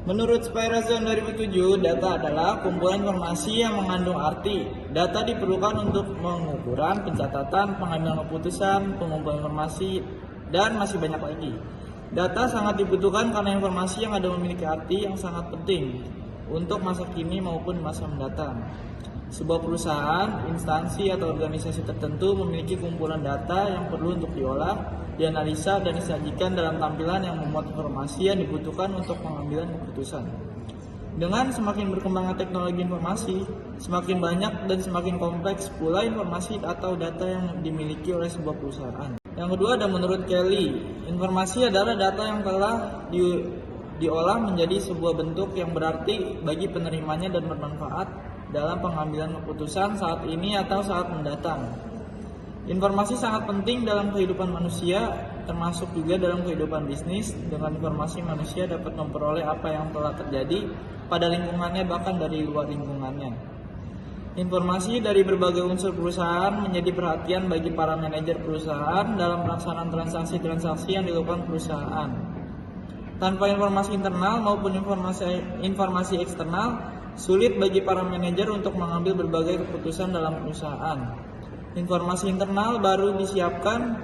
Menurut Spyrazone 2007, data adalah kumpulan informasi yang mengandung arti. Data diperlukan untuk pengukuran, pencatatan, pengambilan keputusan, pengumpulan informasi, dan masih banyak lagi. Data sangat dibutuhkan karena informasi yang ada memiliki arti yang sangat penting untuk masa kini maupun masa mendatang. Sebuah perusahaan, instansi, atau organisasi tertentu memiliki kumpulan data yang perlu untuk diolah, dianalisa, dan disajikan dalam tampilan yang memuat informasi yang dibutuhkan untuk pengambilan keputusan. Dengan semakin berkembangnya teknologi informasi, semakin banyak dan semakin kompleks pula informasi atau data yang dimiliki oleh sebuah perusahaan. Yang kedua ada menurut Kelly, informasi adalah data yang telah diolah menjadi sebuah bentuk yang berarti bagi penerimanya dan bermanfaat dalam pengambilan keputusan saat ini atau saat mendatang. Informasi sangat penting dalam kehidupan manusia, termasuk juga dalam kehidupan bisnis. Dengan informasi manusia dapat memperoleh apa yang telah terjadi pada lingkungannya bahkan dari luar lingkungannya. Informasi dari berbagai unsur perusahaan menjadi perhatian bagi para manajer perusahaan dalam pelaksanaan transaksi-transaksi yang dilakukan perusahaan. Tanpa informasi internal maupun informasi eksternal, sulit bagi para manajer untuk mengambil berbagai keputusan dalam perusahaan. Informasi internal baru disiapkan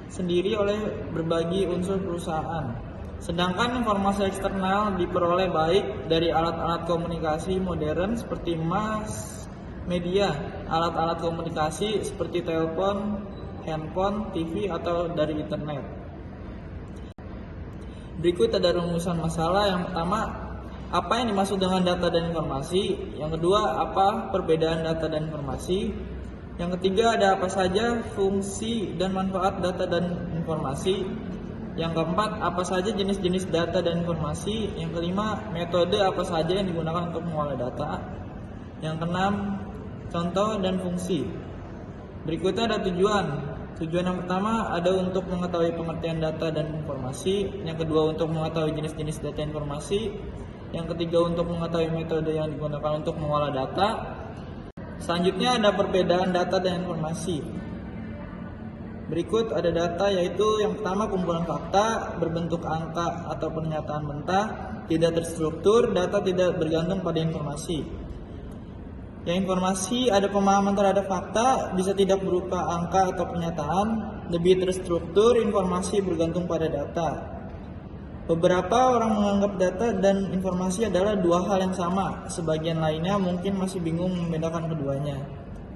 sendiri oleh berbagai unsur perusahaan. Sedangkan informasi eksternal diperoleh baik dari alat-alat komunikasi modern seperti mass media, alat-alat komunikasi seperti telepon, handphone, TV, atau dari internet. Berikut ada rumusan masalah. Yang pertama, apa yang dimaksud dengan data dan informasi? Yang kedua, apa perbedaan data dan informasi? Yang ketiga, ada apa saja fungsi dan manfaat data dan informasi? Yang keempat, apa saja jenis-jenis data dan informasi? Yang kelima, metode apa saja yang digunakan untuk mengolah data? Yang keenam, contoh dan fungsi. Berikutnya ada tujuan. Tujuan yang pertama ada untuk mengetahui pengertian data dan informasi. Yang kedua, untuk mengetahui jenis-jenis data informasi. Yang ketiga, untuk mengetahui metode yang digunakan untuk mengolah data. Selanjutnya ada perbedaan data dan informasi. Berikut ada data, yaitu yang pertama kumpulan fakta berbentuk angka atau pernyataan mentah, tidak terstruktur. Data tidak bergantung pada informasi. Yang informasi ada pemahaman terhadap fakta, bisa tidak berupa angka atau pernyataan. Lebih terstruktur, informasi bergantung pada data. Beberapa orang menganggap data dan informasi adalah dua hal yang sama. Sebagian lainnya mungkin masih bingung membedakan keduanya.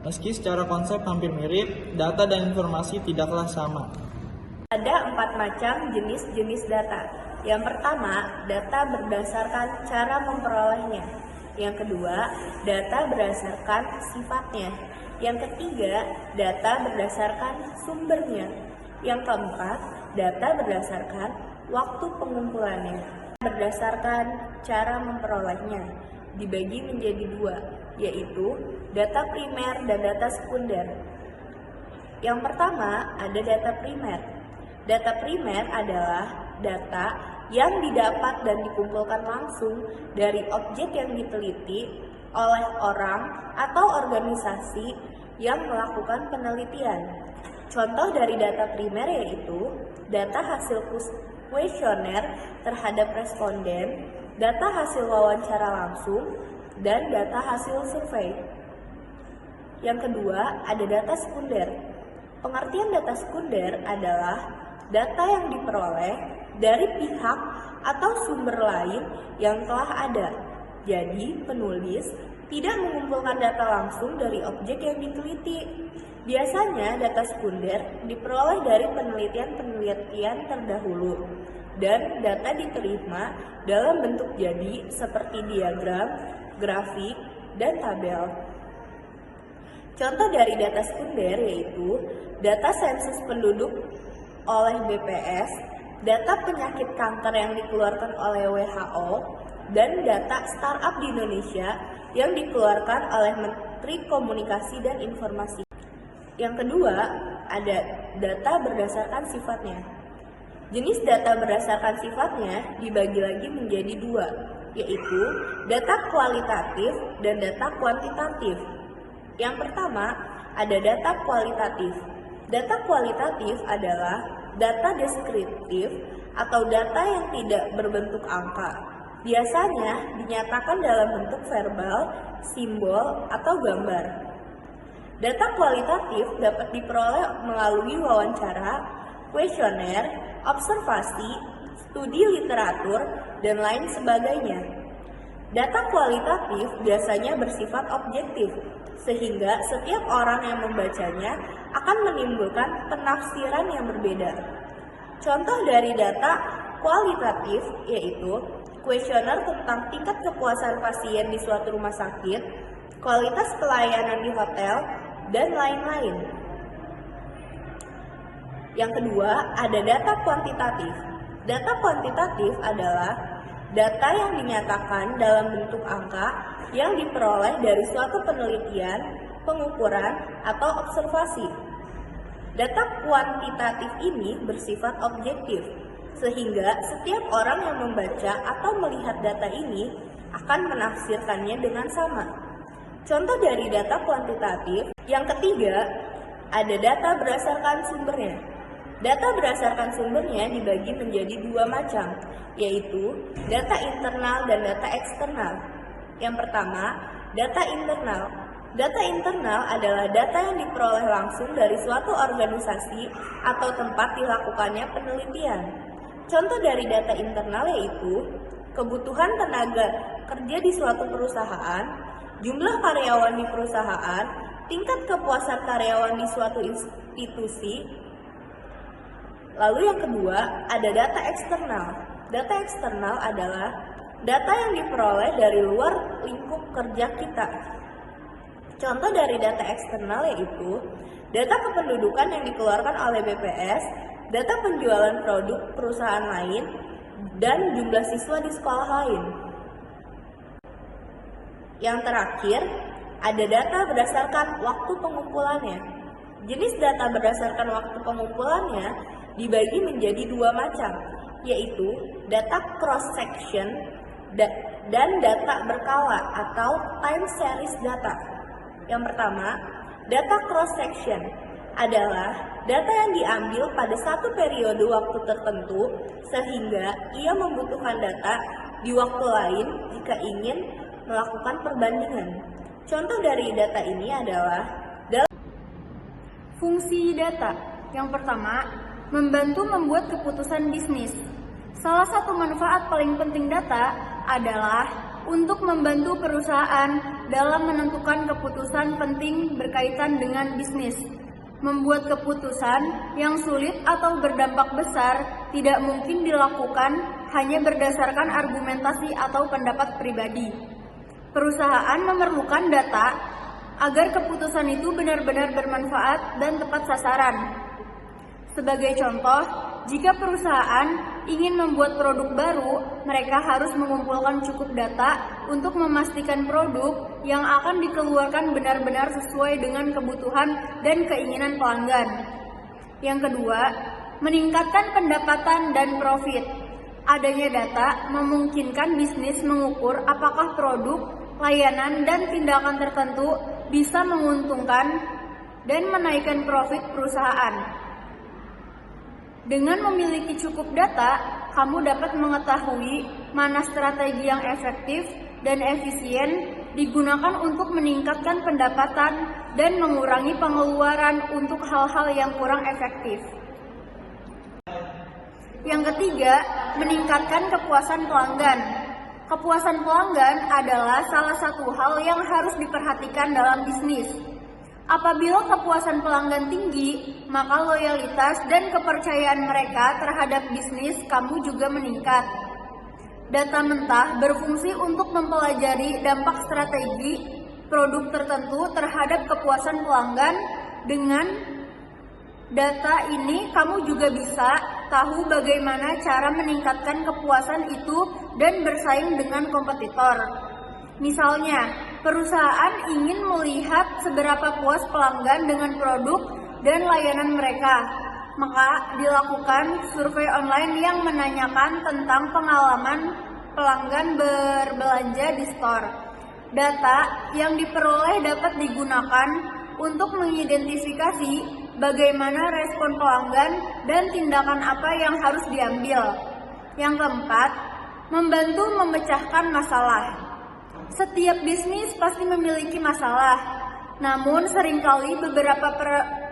Meski secara konsep hampir mirip, data dan informasi tidaklah sama. Ada 4 macam jenis-jenis data. Yang pertama, data berdasarkan cara memperolehnya. Yang kedua, data berdasarkan sifatnya. Yang ketiga, data berdasarkan sumbernya. Yang keempat, data berdasarkan waktu pengumpulannya. Berdasarkan cara memperolehnya dibagi menjadi 2, yaitu data primer dan data sekunder. Yang pertama ada data primer. Data primer adalah data yang didapat dan dikumpulkan langsung dari objek yang diteliti oleh orang atau organisasi yang melakukan penelitian. Contoh dari data primer yaitu data hasil kuesioner terhadap responden, data hasil wawancara langsung, dan data hasil survei. Yang kedua, ada data sekunder. Pengertian data sekunder adalah data yang diperoleh dari pihak atau sumber lain yang telah ada. Jadi, penulis tidak mengumpulkan data langsung dari objek yang diteliti. Biasanya data sekunder diperoleh dari penelitian-penelitian terdahulu dan data diterima dalam bentuk jadi seperti diagram, grafik, dan tabel. Contoh dari data sekunder yaitu data sensus penduduk oleh BPS, data penyakit kanker yang dikeluarkan oleh WHO, dan data startup di Indonesia yang dikeluarkan oleh Menteri Komunikasi dan Informasi. Yang kedua, ada data berdasarkan sifatnya. Jenis data berdasarkan sifatnya dibagi lagi menjadi 2, yaitu data kualitatif dan data kuantitatif. Yang pertama, ada data kualitatif. Data kualitatif adalah data deskriptif atau data yang tidak berbentuk angka. biasanya dinyatakan dalam bentuk verbal, simbol, atau gambar. Data kualitatif dapat diperoleh melalui wawancara, kuesioner, observasi, studi literatur, dan lain sebagainya. Data kualitatif biasanya bersifat objektif, sehingga setiap orang yang membacanya akan menimbulkan penafsiran yang berbeda. Contoh dari data kualitatif yaitu kuesioner tentang tingkat kepuasan pasien di suatu rumah sakit, kualitas pelayanan di hotel, dan lain-lain. Yang kedua, ada data kuantitatif. Data kuantitatif adalah data yang dinyatakan dalam bentuk angka yang diperoleh dari suatu penelitian, pengukuran, atau observasi. Data kuantitatif ini bersifat objektif, sehingga setiap orang yang membaca atau melihat data ini akan menafsirkannya dengan sama. Contoh dari data kuantitatif. Yang ketiga, ada data berdasarkan sumbernya. Data berdasarkan sumbernya dibagi menjadi dua macam, yaitu data internal dan data eksternal. Yang pertama, data internal. Data internal adalah data yang diperoleh langsung dari suatu organisasi atau tempat dilakukannya penelitian. Contoh dari data internal yaitu kebutuhan tenaga kerja di suatu perusahaan, jumlah karyawan di perusahaan, tingkat kepuasan karyawan di suatu institusi. Lalu yang kedua, ada data eksternal. Data eksternal adalah data yang diperoleh dari luar lingkup kerja kita. Contoh dari data eksternal yaitu data kependudukan yang dikeluarkan oleh BPS, data penjualan produk perusahaan lain, dan jumlah siswa di sekolah lain. Yang terakhir, ada data berdasarkan waktu pengumpulannya. Jenis data berdasarkan waktu pengumpulannya dibagi menjadi dua macam, yaitu data cross-section dan data berkala atau time series data. Yang pertama, data cross-section adalah data yang diambil pada satu periode waktu tertentu sehingga ia membutuhkan data di waktu lain jika ingin melakukan perbandingan. Contoh dari data ini adalah fungsi data. Yang pertama, membantu membuat keputusan bisnis. Salah satu manfaat paling penting data adalah untuk membantu perusahaan dalam menentukan keputusan penting berkaitan dengan bisnis. Membuat keputusan yang sulit atau berdampak besar tidak mungkin dilakukan hanya berdasarkan argumentasi atau pendapat pribadi. Perusahaan memerlukan data agar keputusan itu benar-benar bermanfaat dan tepat sasaran. Sebagai contoh, jika perusahaan ingin membuat produk baru, mereka harus mengumpulkan cukup data untuk memastikan produk yang akan dikeluarkan benar-benar sesuai dengan kebutuhan dan keinginan pelanggan. Yang kedua, meningkatkan pendapatan dan profit. Adanya data memungkinkan bisnis mengukur apakah produk, layanan, dan tindakan tertentu bisa menguntungkan dan menaikkan profit perusahaan. Dengan memiliki cukup data, kamu dapat mengetahui mana strategi yang efektif dan efisien digunakan untuk meningkatkan pendapatan dan mengurangi pengeluaran untuk hal-hal yang kurang efektif. Yang ketiga, meningkatkan kepuasan pelanggan. Kepuasan pelanggan adalah salah satu hal yang harus diperhatikan dalam bisnis. Apabila kepuasan pelanggan tinggi, maka loyalitas dan kepercayaan mereka terhadap bisnis kamu juga meningkat. Data mentah berfungsi untuk mempelajari dampak strategi produk tertentu terhadap kepuasan pelanggan. Dengan data ini, kamu juga bisa tahu bagaimana cara meningkatkan kepuasan itu dan bersaing dengan kompetitor. Misalnya, perusahaan ingin melihat seberapa puas pelanggan dengan produk dan layanan mereka, maka dilakukan survei online yang menanyakan tentang pengalaman pelanggan berbelanja di store. Data yang diperoleh dapat digunakan untuk mengidentifikasi bagaimana respon pelanggan dan tindakan apa yang harus diambil. Yang keempat, membantu memecahkan masalah. Setiap bisnis pasti memiliki masalah, namun seringkali beberapa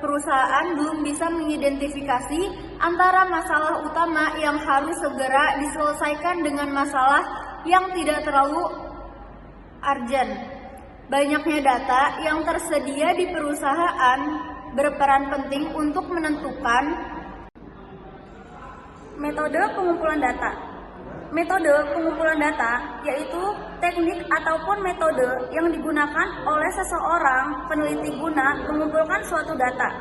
perusahaan belum bisa mengidentifikasi antara masalah utama yang harus segera diselesaikan dengan masalah yang tidak terlalu urgent. Banyaknya data yang tersedia di perusahaan berperan penting untuk menentukan metode pengumpulan data. Metode pengumpulan data yaitu teknik ataupun metode yang digunakan oleh seseorang peneliti guna mengumpulkan suatu data.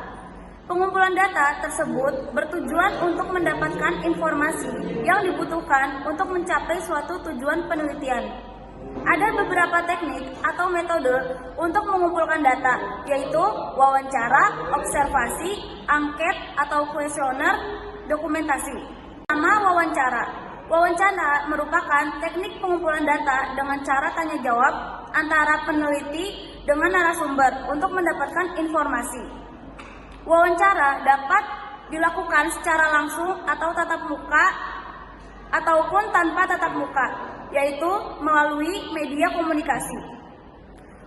Pengumpulan data tersebut bertujuan untuk mendapatkan informasi yang dibutuhkan untuk mencapai suatu tujuan penelitian. Ada beberapa teknik atau metode untuk mengumpulkan data, yaitu wawancara, observasi, angket atau kuesioner, dokumentasi. Pertama, wawancara. Wawancara merupakan teknik pengumpulan data dengan cara tanya jawab antara peneliti dengan narasumber untuk mendapatkan informasi. Wawancara dapat dilakukan secara langsung atau tatap muka ataupun tanpa tatap muka, yaitu melalui media komunikasi.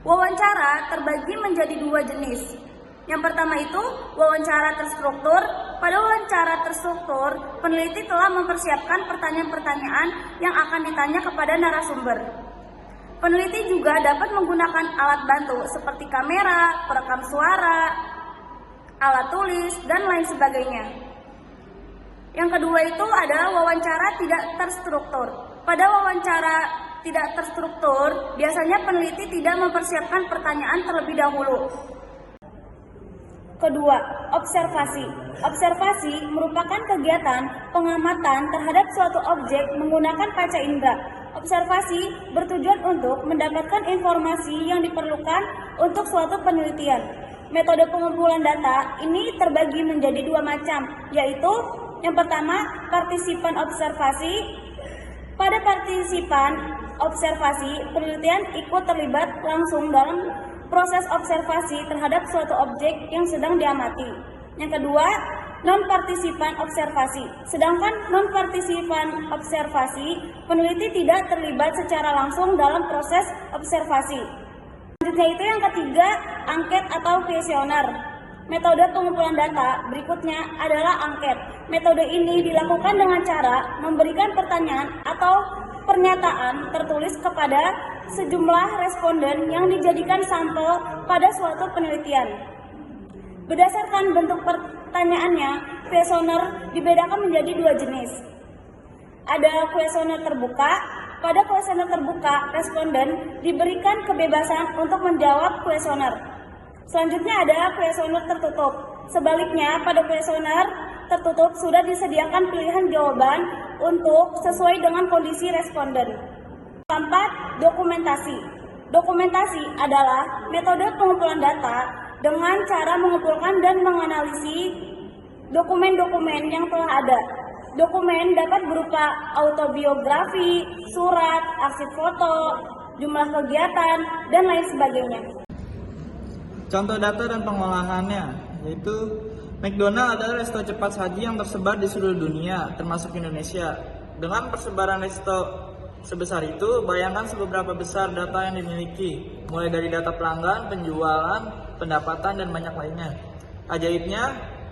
Wawancara terbagi menjadi dua jenis. Yang pertama itu wawancara terstruktur. Pada wawancara terstruktur, peneliti telah mempersiapkan pertanyaan-pertanyaan yang akan ditanya kepada narasumber. Peneliti juga dapat menggunakan alat bantu seperti kamera, perekam suara, alat tulis, dan lain sebagainya. Yang kedua itu adalah wawancara tidak terstruktur. Pada wawancara tidak terstruktur, biasanya peneliti tidak mempersiapkan pertanyaan terlebih dahulu. Kedua, observasi. Observasi merupakan kegiatan pengamatan terhadap suatu objek menggunakan kaca indera. Observasi bertujuan untuk mendapatkan informasi yang diperlukan untuk suatu penelitian. Metode pengumpulan data ini terbagi menjadi dua macam, yaitu yang pertama, partisipan observasi. Pada partisipan observasi, penelitian ikut terlibat langsung dalam proses observasi terhadap suatu objek yang sedang diamati. Yang kedua, non-partisipan observasi. Sedangkan non-partisipan observasi, peneliti tidak terlibat secara langsung dalam proses observasi. Selanjutnya itu yang ketiga, angket atau kuesioner. Metode pengumpulan data berikutnya adalah angket. Metode ini dilakukan dengan cara memberikan pertanyaan atau pernyataan tertulis kepada sejumlah responden yang dijadikan sampel pada suatu penelitian. Berdasarkan bentuk pertanyaannya, kuesioner dibedakan menjadi dua jenis. Ada kuesioner terbuka. Pada kuesioner terbuka, responden diberikan kebebasan untuk menjawab kuesioner. Selanjutnya ada kuesioner tertutup. Sebaliknya, pada kuesioner tertutup sudah disediakan pilihan jawaban untuk sesuai dengan kondisi responden. Keempat, dokumentasi. Dokumentasi adalah metode pengumpulan data dengan cara mengumpulkan dan menganalisis dokumen-dokumen yang telah ada. Dokumen dapat berupa autobiografi, surat, arsip foto, jumlah kegiatan, dan lain sebagainya. Contoh data dan pengolahannya yaitu McDonald adalah resto cepat saji yang tersebar di seluruh dunia, termasuk Indonesia. Dengan persebaran resto sebesar itu, bayangkan seberapa besar data yang dimiliki, mulai dari data pelanggan, penjualan, pendapatan, dan banyak lainnya. Ajaibnya,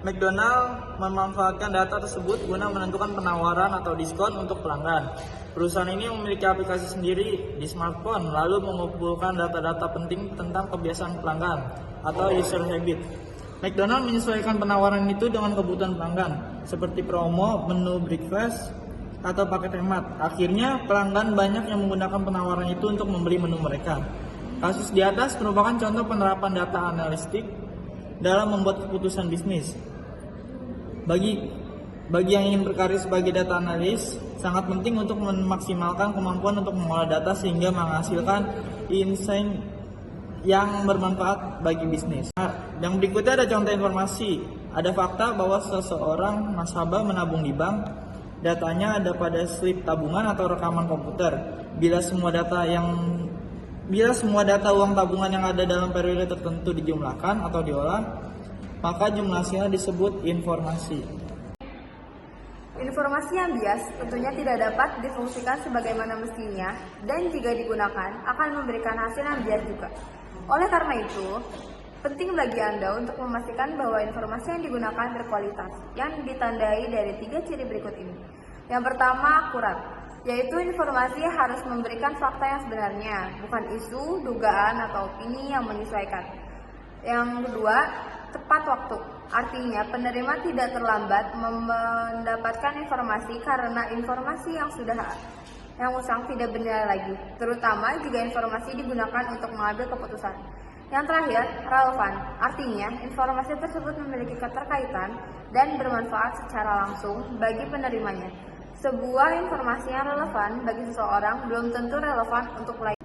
McDonald memanfaatkan data tersebut guna menentukan penawaran atau diskon untuk pelanggan. Perusahaan ini memiliki aplikasi sendiri di smartphone, lalu mengumpulkan data-data penting tentang kebiasaan pelanggan atau user habit. McDonald menyesuaikan penawaran itu dengan kebutuhan pelanggan, seperti promo, menu breakfast, atau paket hemat. Akhirnya, pelanggan banyak yang menggunakan penawaran itu untuk membeli menu mereka. Kasus di atas merupakan contoh penerapan data analitik dalam membuat keputusan bisnis. Bagi yang ingin berkarir sebagai data analis, sangat penting untuk memaksimalkan kemampuan untuk mengolah data sehingga menghasilkan insight yang bermanfaat bagi bisnis. Yang berikutnya ada contoh informasi. Ada fakta bahwa seseorang nasabah menabung di bank. Datanya ada pada slip tabungan atau rekaman komputer. Bila semua data uang tabungan yang ada dalam periode tertentu dijumlahkan atau diolah, maka jumlah hasilnya disebut informasi. Informasi yang bias tentunya tidak dapat difungsikan sebagaimana mestinya dan jika digunakan akan memberikan hasil yang bias juga. Oleh karena itu, penting bagi Anda untuk memastikan bahwa informasi yang digunakan berkualitas yang ditandai dari 3 ciri berikut ini. Yang pertama, akurat, yaitu informasi harus memberikan fakta yang sebenarnya, bukan isu, dugaan, atau opini yang menyesuaikan. Yang kedua, tepat waktu. Artinya, penerima tidak terlambat mendapatkan informasi karena informasi yang usang tidak benar lagi, terutama jika informasi digunakan untuk mengambil keputusan. Yang terakhir, relevan. Artinya, informasi tersebut memiliki keterkaitan dan bermanfaat secara langsung bagi penerimanya. Sebuah informasi yang relevan bagi seseorang belum tentu relevan untuk lain.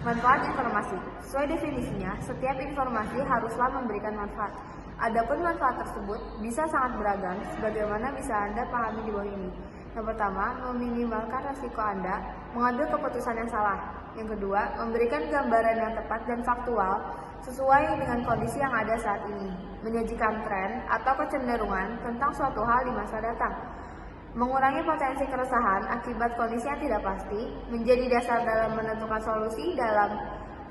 Manfaat informasi. Sesuai definisinya, setiap informasi haruslah memberikan manfaat. Adapun manfaat tersebut bisa sangat beragam, sebagaimana bisa Anda pahami di bawah ini. Yang pertama, meminimalkan risiko Anda mengambil keputusan yang salah. Yang kedua, memberikan gambaran yang tepat dan faktual sesuai dengan kondisi yang ada saat ini, menyajikan tren atau kecenderungan tentang suatu hal di masa datang. Mengurangi potensi keresahan akibat kondisi yang tidak pasti, menjadi dasar dalam menentukan solusi dalam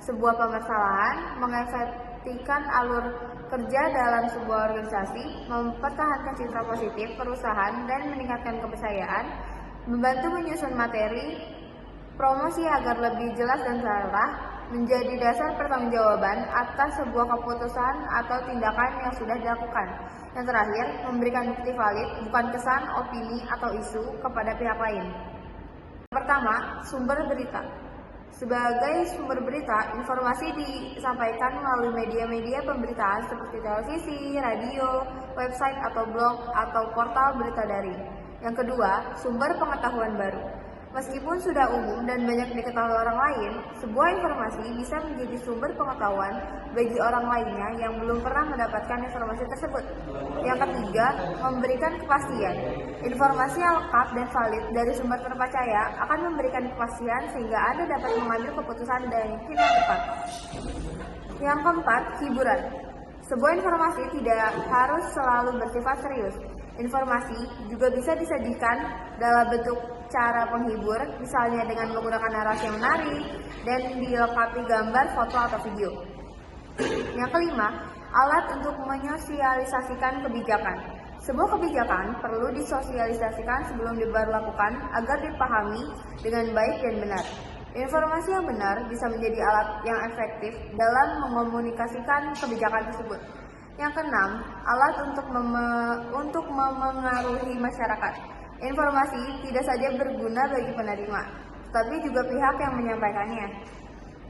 sebuah permasalahan, mengefektifkan alur kerja dalam sebuah organisasi, mempertahankan citra positif perusahaan dan meningkatkan kepercayaan, membantu menyusun materi promosi agar lebih jelas dan terarah, menjadi dasar pertanggungjawaban atas sebuah keputusan atau tindakan yang sudah dilakukan. Yang terakhir, memberikan bukti valid, bukan kesan, opini, atau isu kepada pihak lain. Pertama, sumber berita. Sebagai sumber berita, informasi disampaikan melalui media-media pemberitaan seperti televisi, radio, website atau blog, atau portal berita daring. Yang kedua, sumber pengetahuan baru. Meskipun sudah umum dan banyak diketahui orang lain, sebuah informasi bisa menjadi sumber pengetahuan bagi orang lainnya yang belum pernah mendapatkan informasi tersebut. Yang ketiga, memberikan kepastian. Informasi yang lengkap dan valid dari sumber terpercaya akan memberikan kepastian sehingga Anda dapat mengambil keputusan yang tepat. Yang keempat, hiburan. Sebuah informasi tidak harus selalu bersifat serius. Informasi juga bisa disajikan dalam bentuk cara penghibur, misalnya dengan menggunakan narasi yang menarik dan dilengkapi gambar, foto, atau video. Yang kelima, alat untuk menyosialisasikan kebijakan. Sebuah kebijakan perlu disosialisasikan sebelum diberlakukan agar dipahami dengan baik dan benar. Informasi yang benar bisa menjadi alat yang efektif dalam mengomunikasikan kebijakan tersebut. Yang keenam, alat untuk memengaruhi masyarakat. Informasi tidak saja berguna bagi penerima, tetapi juga pihak yang menyampaikannya.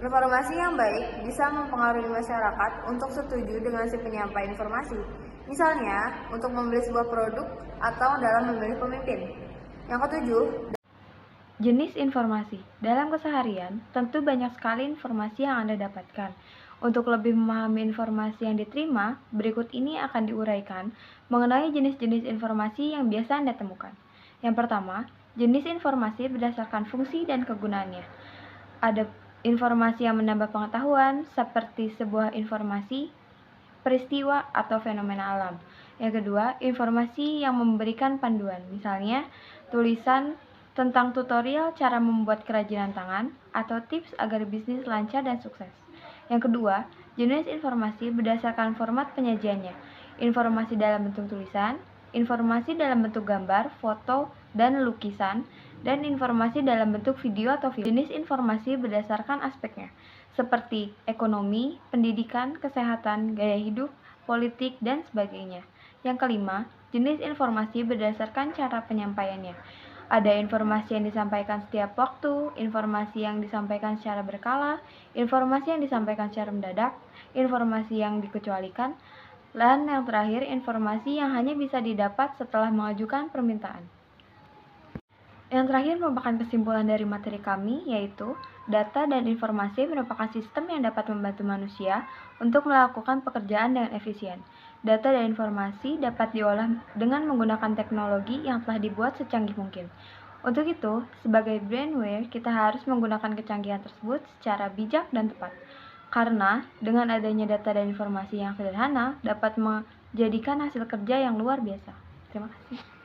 Informasi yang baik bisa mempengaruhi masyarakat untuk setuju dengan si penyampai informasi, misalnya untuk membeli sebuah produk atau dalam memilih pemimpin. Yang ketujuh, jenis informasi. Dalam keseharian, tentu banyak sekali informasi yang Anda dapatkan. Untuk lebih memahami informasi yang diterima, berikut ini akan diuraikan mengenai jenis-jenis informasi yang biasa Anda temukan. Yang pertama, jenis informasi berdasarkan fungsi dan kegunaannya. Ada informasi yang menambah pengetahuan, seperti sebuah informasi, peristiwa, atau fenomena alam. Yang kedua, informasi yang memberikan panduan, misalnya tulisan tentang tutorial cara membuat kerajinan tangan, atau tips agar bisnis lancar dan sukses. Yang kedua, jenis informasi berdasarkan format penyajiannya. Informasi dalam bentuk tulisan, informasi dalam bentuk gambar, foto, dan lukisan, dan informasi dalam bentuk video atau film. Jenis informasi berdasarkan aspeknya, seperti ekonomi, pendidikan, kesehatan, gaya hidup, politik, dan sebagainya. Yang kelima, jenis informasi berdasarkan cara penyampaiannya. Ada informasi yang disampaikan setiap waktu, informasi yang disampaikan secara berkala, informasi yang disampaikan secara mendadak, informasi yang dikecualikan, dan yang terakhir, informasi yang hanya bisa didapat setelah mengajukan permintaan. Yang terakhir merupakan kesimpulan dari materi kami, yaitu data dan informasi merupakan sistem yang dapat membantu manusia untuk melakukan pekerjaan dengan efisien. Data dan informasi dapat diolah dengan menggunakan teknologi yang telah dibuat secanggih mungkin. Untuk itu, sebagai brainware, kita harus menggunakan kecanggihan tersebut secara bijak dan tepat. Karena dengan adanya data dan informasi yang sederhana dapat menjadikan hasil kerja yang luar biasa. Terima kasih.